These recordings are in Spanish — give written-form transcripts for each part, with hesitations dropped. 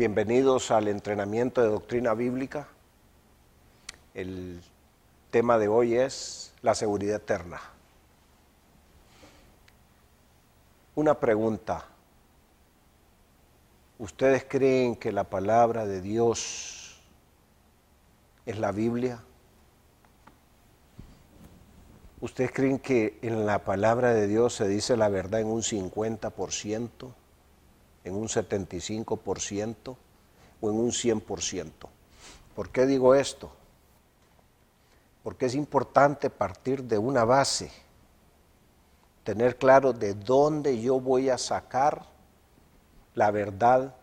Bienvenidos al entrenamiento de doctrina bíblica. El tema de hoy es la seguridad eterna. Una pregunta. ¿Ustedes creen que la palabra de Dios es la Biblia? ¿Ustedes creen que en la palabra de Dios se dice la verdad en un 50%, en un 75% o en un 100%? ¿Por qué digo esto? Porque es importante partir de una base, tener claro de dónde yo voy a sacar la verdad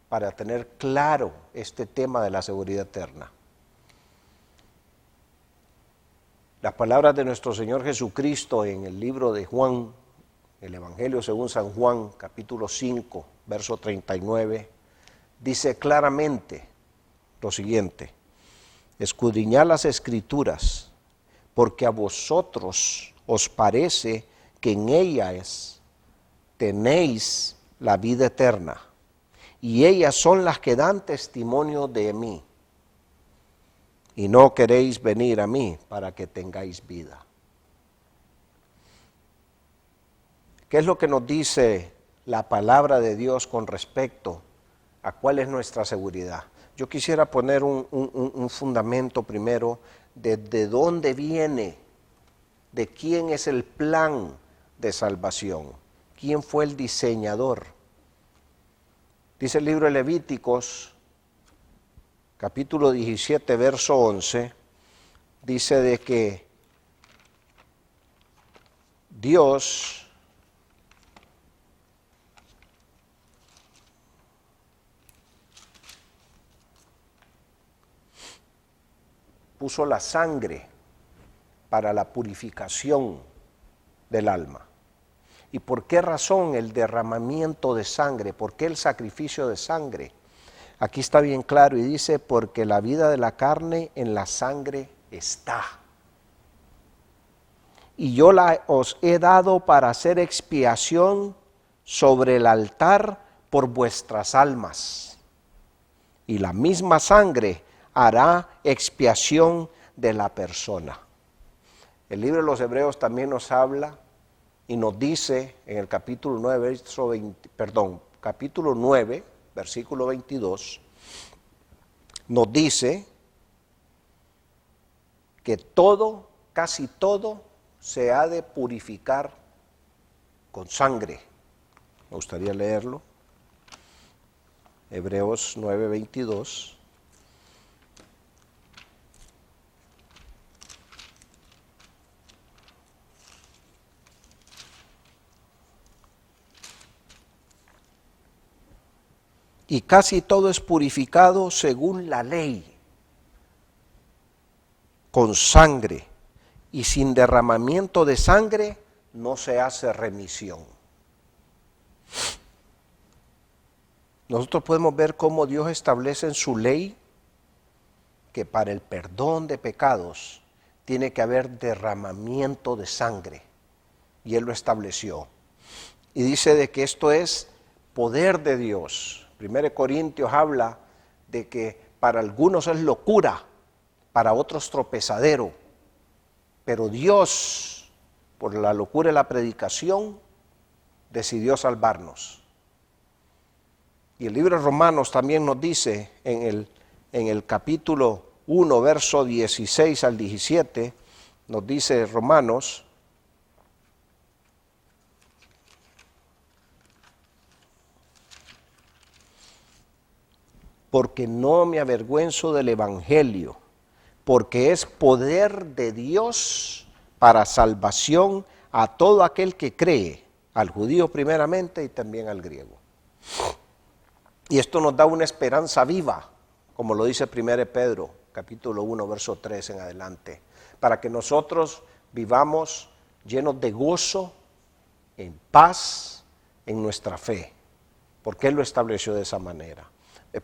para tener claro este tema de la seguridad eterna. Las palabras de nuestro Señor Jesucristo en el libro de Juan, el Evangelio según San Juan, capítulo 5, verso 39, dice claramente lo siguiente: escudriñad las Escrituras, porque a vosotros os parece que en ellas tenéis la vida eterna, y ellas son las que dan testimonio de mí. Y no queréis venir a mí para que tengáis vida. ¿Qué es lo que nos dice la palabra de Dios con respecto a cuál es nuestra seguridad? Yo quisiera poner un fundamento primero de dónde viene, de quién es el plan de salvación, quién fue el diseñador. Dice el libro de Levíticos, capítulo 17, verso 11, dice de que Dios puso la sangre para la purificación del alma. ¿Y por qué razón el derramamiento de sangre? ¿Por qué el sacrificio de sangre? Aquí está bien claro y dice, porque la vida de la carne en la sangre está. Y yo os he dado para hacer expiación sobre el altar por vuestras almas. Y la misma sangre hará expiación de la persona. El libro de los Hebreos también nos habla y nos dice en el capítulo 9, capítulo 9, versículo 22, nos dice que todo, casi todo, se ha de purificar con sangre. Me gustaría leerlo. Hebreos 9, 22. Y casi todo es purificado según la ley, con sangre, y sin derramamiento de sangre no se hace remisión. Nosotros podemos ver cómo Dios establece en su ley que para el perdón de pecados tiene que haber derramamiento de sangre, y Él lo estableció. Y dice de que esto es poder de Dios. 1 Corintios habla de que para algunos es locura, para otros tropezadero, pero Dios, por la locura de la predicación, decidió salvarnos. Y el libro de Romanos también nos dice en el capítulo 1, verso 16 al 17, nos dice Romanos: porque no me avergüenzo del Evangelio, porque es poder de Dios para salvación a todo aquel que cree, al judío primeramente y también al griego. Y esto nos da una esperanza viva, como lo dice 1 Pedro, capítulo 1, verso 3 en adelante, para que nosotros vivamos llenos de gozo, en paz, en nuestra fe, porque Él lo estableció de esa manera.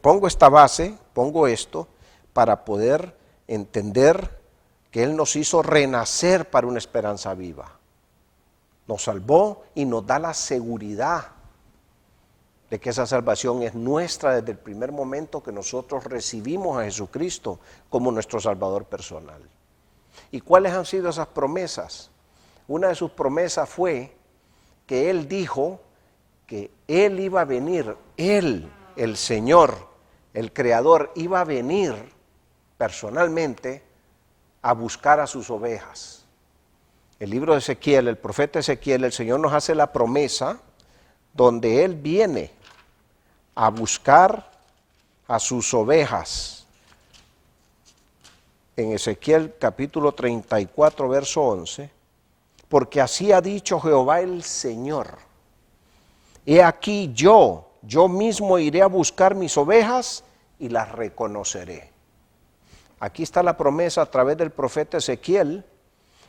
Pongo esta base, pongo esto, para poder entender que Él nos hizo renacer para una esperanza viva. Nos salvó y nos da la seguridad de que esa salvación es nuestra desde el primer momento que nosotros recibimos a Jesucristo como nuestro Salvador personal. ¿Y cuáles han sido esas promesas? Una de sus promesas fue que Él dijo que Él iba a venir, Él, el Señor, el Creador, iba a venir personalmente a buscar a sus ovejas. El libro de Ezequiel, el profeta Ezequiel, el Señor nos hace la promesa donde Él viene a buscar a sus ovejas. En Ezequiel capítulo 34, verso 11, porque así ha dicho Jehová el Señor, he aquí yo mismo iré a buscar mis ovejas y las reconoceré. Aquí está la promesa a través del profeta Ezequiel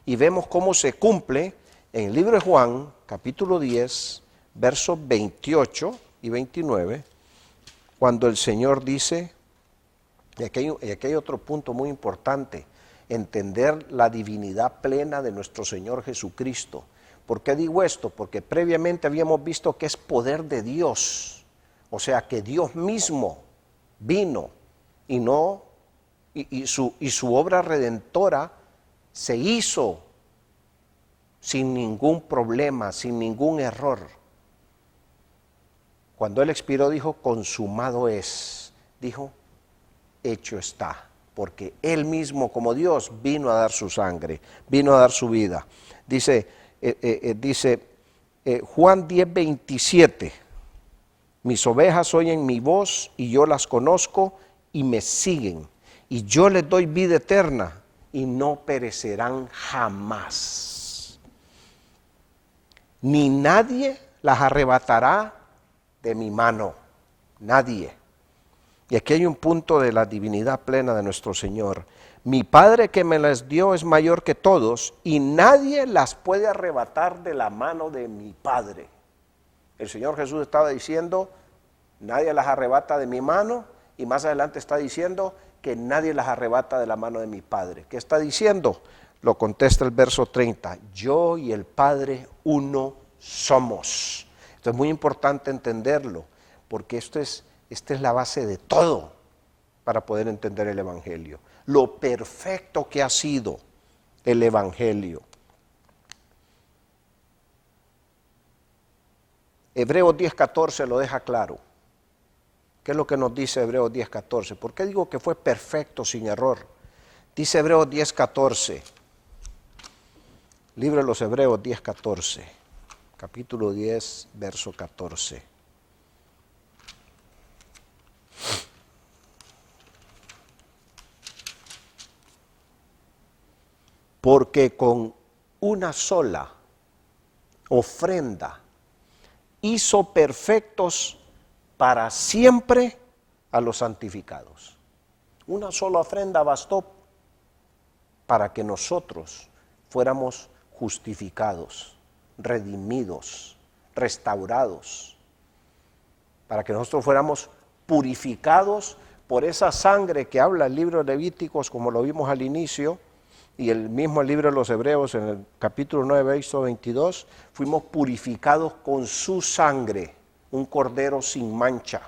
y vemos cómo se cumple en el libro de Juan, capítulo 10, versos 28 y 29, cuando el Señor dice, y aquí hay otro punto muy importante, entender la divinidad plena de nuestro Señor Jesucristo. ¿Por qué digo esto? Porque previamente habíamos visto que es poder de Dios, o sea que Dios mismo vino y su obra redentora se hizo sin ningún problema, sin ningún error. Cuando Él expiró dijo, consumado es, dijo, hecho está, porque Él mismo como Dios vino a dar su sangre, vino a dar su vida. Dice Juan 10, 27, mis ovejas oyen mi voz y yo las conozco y me siguen, y yo les doy vida eterna y no perecerán jamás, ni nadie las arrebatará de mi mano, nadie. Y aquí hay un punto de la divinidad plena de nuestro Señor. Mi Padre que me las dio es mayor que todos y nadie las puede arrebatar de la mano de mi Padre. El Señor Jesús estaba diciendo, nadie las arrebata de mi mano, y más adelante está diciendo que nadie las arrebata de la mano de mi Padre. ¿Qué está diciendo? Lo contesta el verso 30, yo y el Padre uno somos. Esto es muy importante entenderlo, porque esta es la base de todo para poder entender el Evangelio. Lo perfecto que ha sido el Evangelio. Hebreos 10:14 lo deja claro. ¿Qué es lo que nos dice Hebreos 10:14? ¿Por qué digo que fue perfecto sin error? Dice Hebreos 10:14. Libro de los Hebreos 10:14. Capítulo 10, verso 14. Porque con una sola ofrenda hizo perfectos para siempre a los santificados. Una sola ofrenda bastó para que nosotros fuéramos justificados, redimidos, restaurados, para que nosotros fuéramos purificados por esa sangre que habla el libro de Levíticos, como lo vimos al inicio, y el mismo libro de los Hebreos en el capítulo 9, verso 22, fuimos purificados con su sangre, un cordero sin mancha,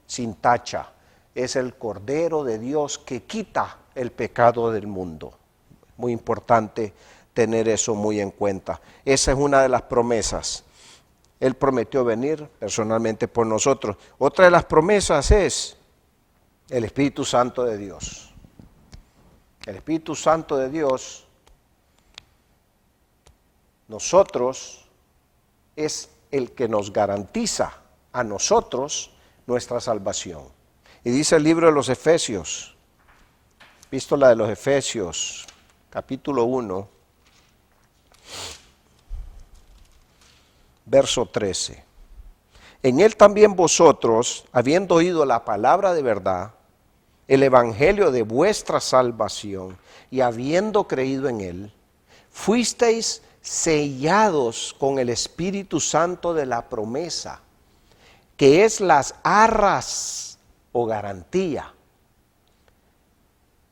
sin tacha. Es el Cordero de Dios que quita el pecado del mundo. Muy importante tener eso muy en cuenta. Esa es una de las promesas. Él prometió venir personalmente por nosotros. Otra de las promesas es el Espíritu Santo de Dios. El Espíritu Santo de Dios, nosotros, es el que nos garantiza a nosotros nuestra salvación. Y dice el libro de los Efesios, epístola de los Efesios, capítulo 1, verso 13. En él también vosotros, habiendo oído la palabra de verdad, el evangelio de vuestra salvación, y habiendo creído en él, fuisteis sellados con el Espíritu Santo de la promesa, que es las arras o garantía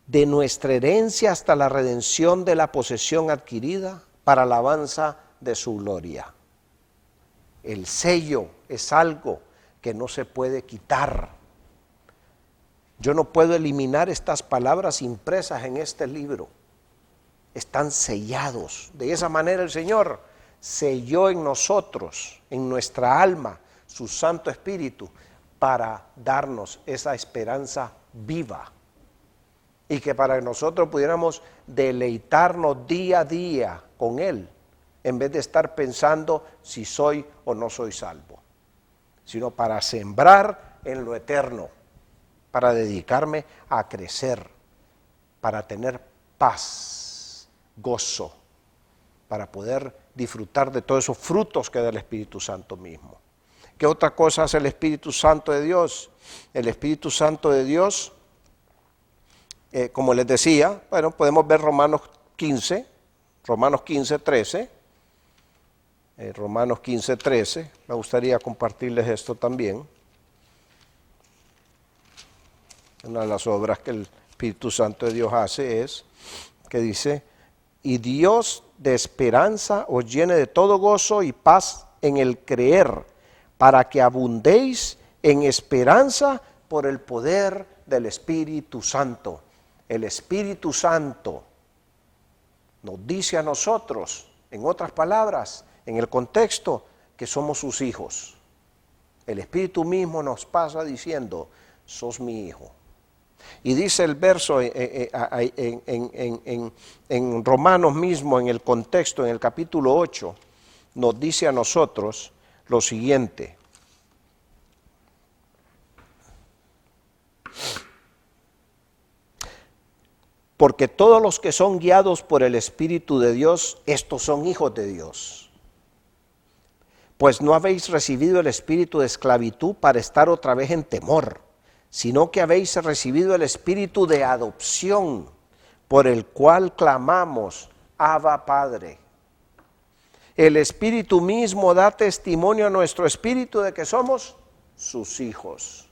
de nuestra herencia hasta la redención de la posesión adquirida para alabanza de su gloria. El sello es algo que no se puede quitar. Yo no puedo eliminar estas palabras impresas en este libro. Están sellados. De esa manera el Señor selló en nosotros, en nuestra alma, su Santo Espíritu, para darnos esa esperanza viva. Y que para que nosotros pudiéramos deleitarnos día a día con Él, en vez de estar pensando si soy o no soy salvo, sino para sembrar en lo eterno, para dedicarme a crecer, para tener paz, gozo, para poder disfrutar de todos esos frutos que da el Espíritu Santo mismo. ¿Qué otra cosa hace el Espíritu Santo de Dios? El Espíritu Santo de Dios, como les decía, bueno, podemos ver Romanos 15, 13. Romanos 15, 13. Me gustaría compartirles esto también. Una de las obras que el Espíritu Santo de Dios hace es que dice: y Dios de esperanza os llene de todo gozo y paz en el creer, para que abundéis en esperanza por el poder del Espíritu Santo. El Espíritu Santo nos dice a nosotros, en otras palabras, en el contexto, que somos sus hijos. El Espíritu mismo nos pasa diciendo: sos mi hijo. Y dice el verso en Romanos mismo, en el contexto, en el capítulo 8, nos dice a nosotros lo siguiente: porque todos los que son guiados por el Espíritu de Dios, estos son hijos de Dios. Pues no habéis recibido el espíritu de esclavitud para estar otra vez en temor, sino que habéis recibido el espíritu de adopción, por el cual clamamos: Abba, Padre. El Espíritu mismo da testimonio a nuestro espíritu de que somos sus hijos.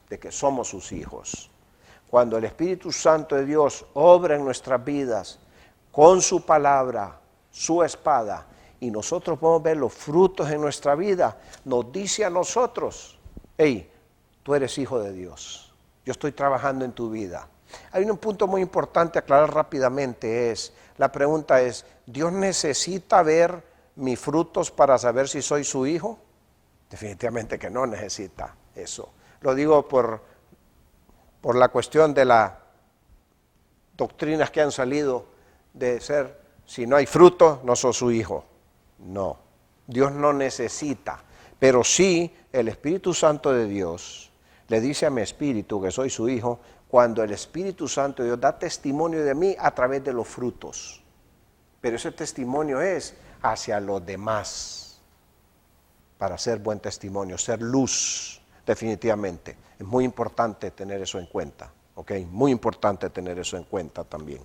De que somos sus hijos. Cuando el Espíritu Santo de Dios obra en nuestras vidas con su palabra, su espada, y nosotros podemos ver los frutos en nuestra vida, nos dice a nosotros: hey, tú eres hijo de Dios, yo estoy trabajando en tu vida. Hay un punto muy importante a aclarar rápidamente, la pregunta es: ¿Dios necesita ver mis frutos para saber si soy su hijo? Definitivamente que no necesita eso. Lo digo por la cuestión de las doctrinas que han salido de ser, si no hay fruto, no sos su hijo. No, Dios no necesita, pero sí el Espíritu Santo de Dios le dice a mi espíritu que soy su hijo, cuando el Espíritu Santo de Dios da testimonio de mí a través de los frutos. Pero ese testimonio es hacia los demás, para ser buen testimonio, ser luz, definitivamente. Es muy importante tener eso en cuenta, ¿ok? Muy importante tener eso en cuenta también.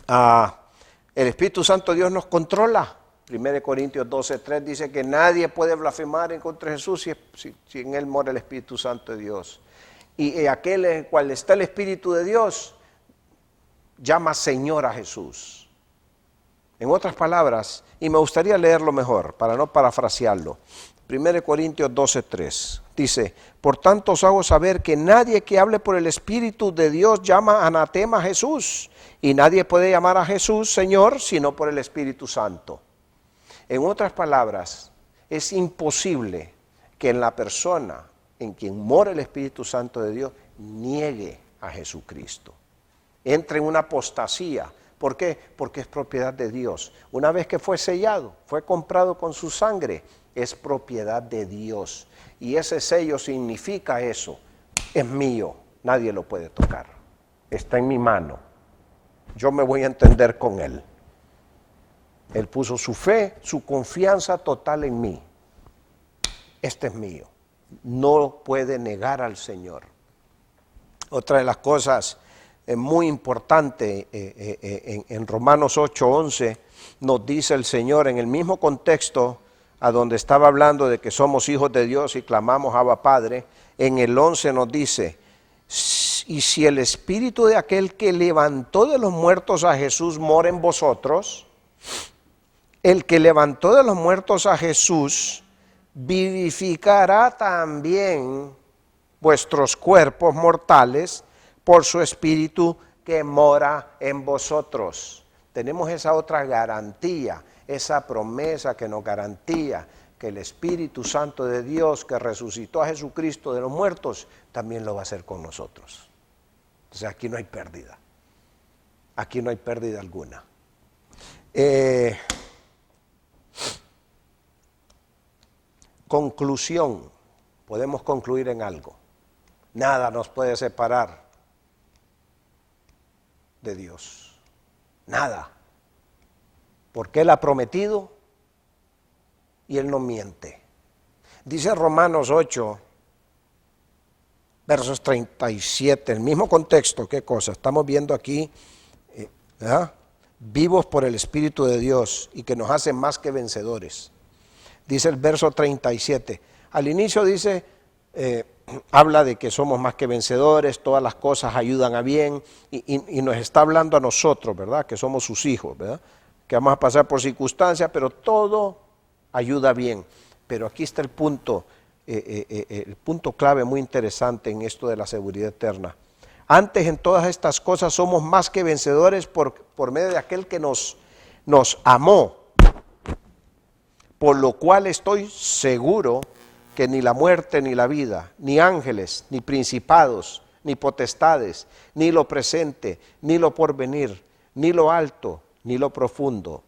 El Espíritu Santo de Dios nos controla. 1 Corintios 12:3 dice que nadie puede blasfemar en contra de Jesús si en él mora el Espíritu Santo de Dios. Y aquel en el cual está el Espíritu de Dios llama Señor a Jesús. En otras palabras, y me gustaría leerlo mejor para no parafrasearlo, 1 Corintios 12:3 dice: por tanto os hago saber que nadie que hable por el Espíritu de Dios llama anatema a Jesús, y nadie puede llamar a Jesús Señor sino por el Espíritu Santo. En otras palabras, es imposible que en la persona en quien mora el Espíritu Santo de Dios niegue a Jesucristo. Entre en una apostasía. ¿Por qué? Porque es propiedad de Dios. Una vez que fue sellado, fue comprado con su sangre, es propiedad de Dios. Y ese sello significa eso: es mío, nadie lo puede tocar. Está en mi mano. Yo me voy a entender con Él. Él puso su fe, su confianza total en mí. Este es mío. No puede negar al Señor. Otra de las cosas muy importante en Romanos 8:11 nos dice el Señor, en el mismo contexto a donde estaba hablando de que somos hijos de Dios y clamamos Abba Padre, en el 11 nos dice: y si el Espíritu de aquel que levantó de los muertos a Jesús mora en vosotros, el que levantó de los muertos a Jesús vivificará también vuestros cuerpos mortales por su Espíritu que mora en vosotros. Tenemos esa otra garantía, esa promesa que nos garantía que el Espíritu Santo de Dios que resucitó a Jesucristo de los muertos, también lo va a hacer con nosotros. O sea, aquí no hay pérdida. Aquí no hay pérdida alguna. Conclusión. Podemos concluir en algo. Nada nos puede separar de Dios. Nada. Porque Él ha prometido y Él no miente. Dice Romanos 8, versos 37, el mismo contexto. ¿Qué cosa? Estamos viendo aquí, vivos por el Espíritu de Dios y que nos hacen más que vencedores. Dice el verso 37. Al inicio dice, habla de que somos más que vencedores, todas las cosas ayudan a bien y nos está hablando a nosotros, ¿verdad? Que somos sus hijos, ¿verdad? Que vamos a pasar por circunstancias, pero todo ayuda bien. Pero aquí está el punto clave muy interesante en esto de la seguridad eterna. Antes en todas estas cosas somos más que vencedores por medio de aquel que nos amó, por lo cual estoy seguro que ni la muerte ni la vida, ni ángeles, ni principados, ni potestades, ni lo presente, ni lo porvenir, ni lo alto, ni lo profundo,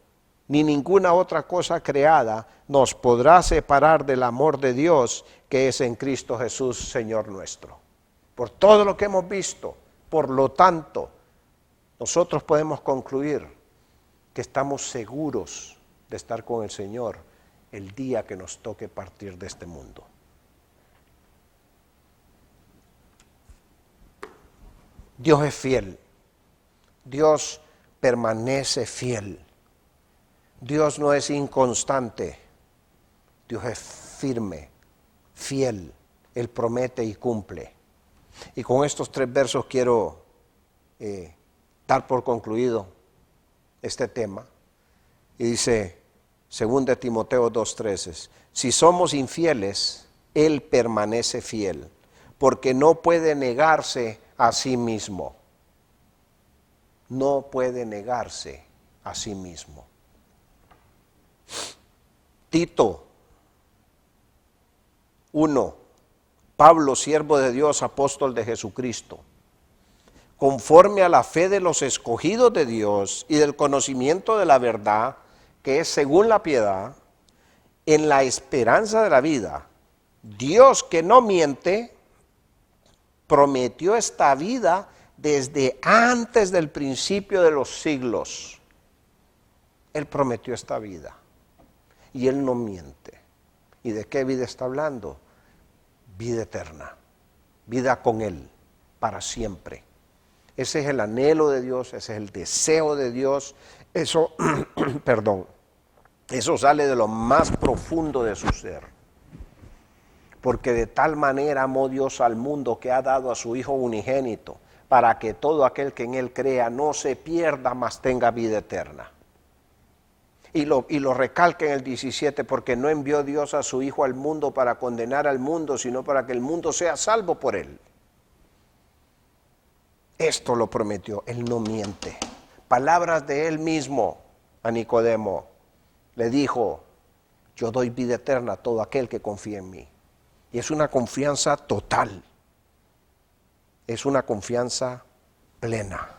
ni ninguna otra cosa creada nos podrá separar del amor de Dios que es en Cristo Jesús, Señor nuestro. Por todo lo que hemos visto, por lo tanto, nosotros podemos concluir que estamos seguros de estar con el Señor el día que nos toque partir de este mundo. Dios es fiel. Dios permanece fiel. Dios no es inconstante. Dios es firme, fiel. Él promete y cumple. Y con estos 3 versos quiero dar por concluido este tema. Y dice, 2 Timoteo 2:13, si somos infieles, Él permanece fiel, porque no puede negarse a sí mismo. No puede negarse a sí mismo. Tito 1, Pablo, siervo de Dios, apóstol de Jesucristo, conforme a la fe de los escogidos de Dios y del conocimiento de la verdad, que es según la piedad, en la esperanza de la vida. Dios, que no miente, prometió esta vida desde antes del principio de los siglos. Él prometió esta vida y Él no miente. ¿Y de qué vida está hablando? Vida eterna, vida con Él para siempre. Ese es el anhelo de Dios, ese es el deseo de Dios. Eso, eso sale de lo más profundo de su ser. Porque de tal manera amó Dios al mundo que ha dado a su Hijo unigénito, para que todo aquel que en Él crea no se pierda, mas tenga vida eterna. Y lo recalca en el 17, porque no envió Dios a su Hijo al mundo para condenar al mundo, sino para que el mundo sea salvo por Él. Esto lo prometió, Él no miente. Palabras de Él mismo a Nicodemo. Le dijo, yo doy vida eterna a todo aquel que confía en mí. Y es una confianza total. Es una confianza plena.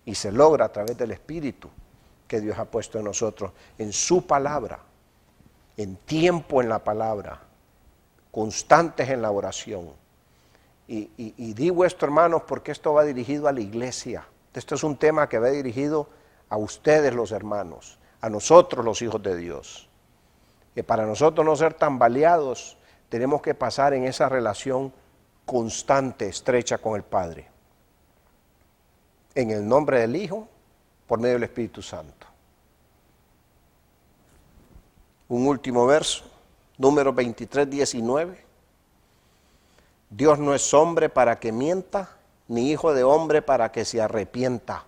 Y se logra a través del Espíritu que Dios ha puesto en nosotros, en su palabra, en tiempo en la palabra, constantes en la oración. Y digo esto, hermanos, porque esto va dirigido a la iglesia. Esto es un tema que va dirigido a ustedes, los hermanos, a nosotros, los hijos de Dios. Que para nosotros no ser tambaleados, tenemos que pasar en esa relación constante, estrecha con el Padre. En el nombre del Hijo, por medio del Espíritu Santo. Un último verso, número 23, 19. Dios no es hombre para que mienta, ni hijo de hombre para que se arrepienta.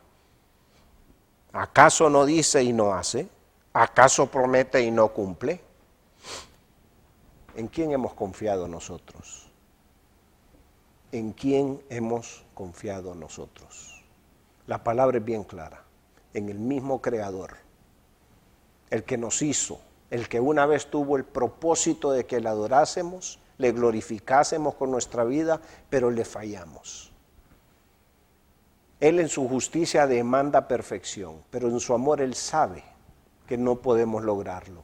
¿Acaso no dice y no hace? ¿Acaso promete y no cumple? ¿En quién hemos confiado nosotros? ¿En quién hemos confiado nosotros? La palabra es bien clara. En el mismo Creador, el que nos hizo, el que una vez tuvo el propósito de que le adorásemos, le glorificásemos con nuestra vida, pero le fallamos. Él en su justicia demanda perfección, pero en su amor Él sabe que no podemos lograrlo.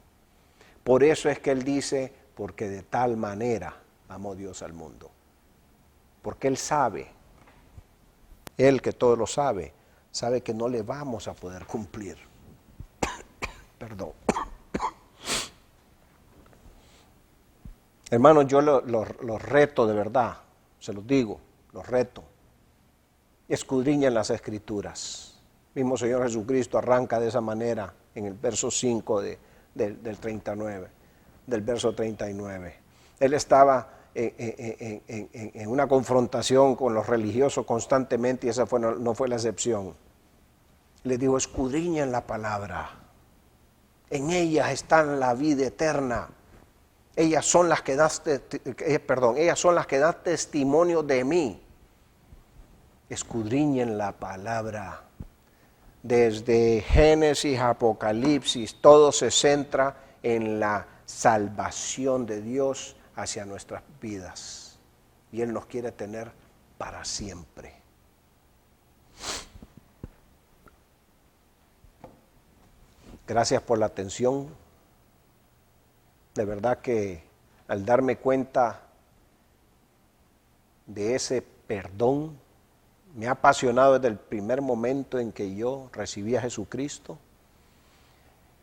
Por eso es que Él dice, porque de tal manera amó Dios al mundo. Porque Él sabe, Él que todo lo sabe, sabe que no le vamos a poder cumplir. Perdón. Hermanos, yo los reto de verdad, se los digo, los reto. Escudriñen las Escrituras. Mismo Señor Jesucristo arranca de esa manera en el verso 5 del 39, del verso 39. Él estaba en una confrontación con los religiosos constantemente y esa no fue la excepción. Le dijo, escudriñen la palabra. En ellas está la vida eterna. Ellas son las que dan testimonio de mí. Escudriñen la palabra. Desde Génesis a Apocalipsis, todo se centra en la salvación de Dios hacia nuestras vidas. Y Él nos quiere tener para siempre. Gracias por la atención. De verdad que al darme cuenta de ese perdón, me ha apasionado desde el primer momento en que yo recibí a Jesucristo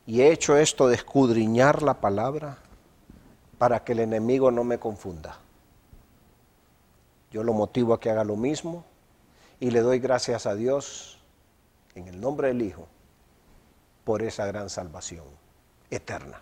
y he hecho esto de escudriñar la palabra para que el enemigo no me confunda. Yo lo motivo a que haga lo mismo y le doy gracias a Dios en el nombre del Hijo por esa gran salvación eterna.